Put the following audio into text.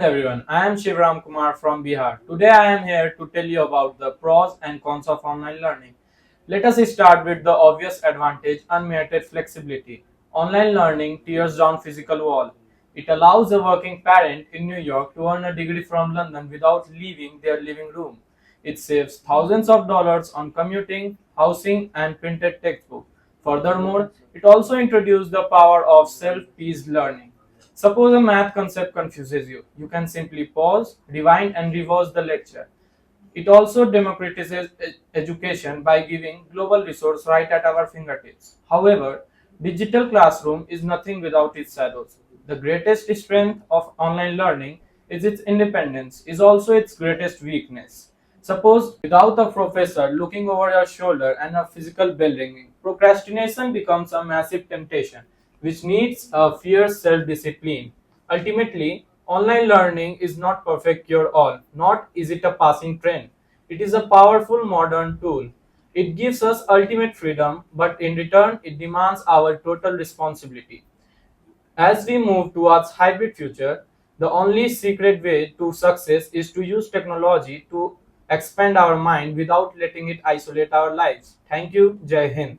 Hind everyone, I am Shivaram from Bihar. Today I am here to tell you about the pros and cons of online learning. Let us start with the obvious advantage, unmerited flexibility. Online learning tears down physical wall. It allows a working parent in New York to earn a degree from London without leaving their living room. It saves thousands of dollars on commuting, housing, and printed textbook. Furthermore, it also introduced the power of self-paced learning. Suppose a math concept confuses you. You can simply pause, rewind, and reverse the lecture. It also democratizes education by giving global resource right at our fingertips. However, digital classroom is nothing without its shadows. The greatest strength of online learning is its independence, is also its greatest weakness. Suppose without a professor looking over your shoulder and a physical bell ringing, procrastination becomes a massive temptation, which needs a fierce self-discipline. Ultimately, online learning is not perfect cure-all, not is it a passing trend. It is a powerful modern tool. It gives us ultimate freedom, but in return, it demands our total responsibility. As we move towards hybrid future, the only secret way to success is to use technology to expand our mind without letting it isolate our lives. Thank you. Jai Hind.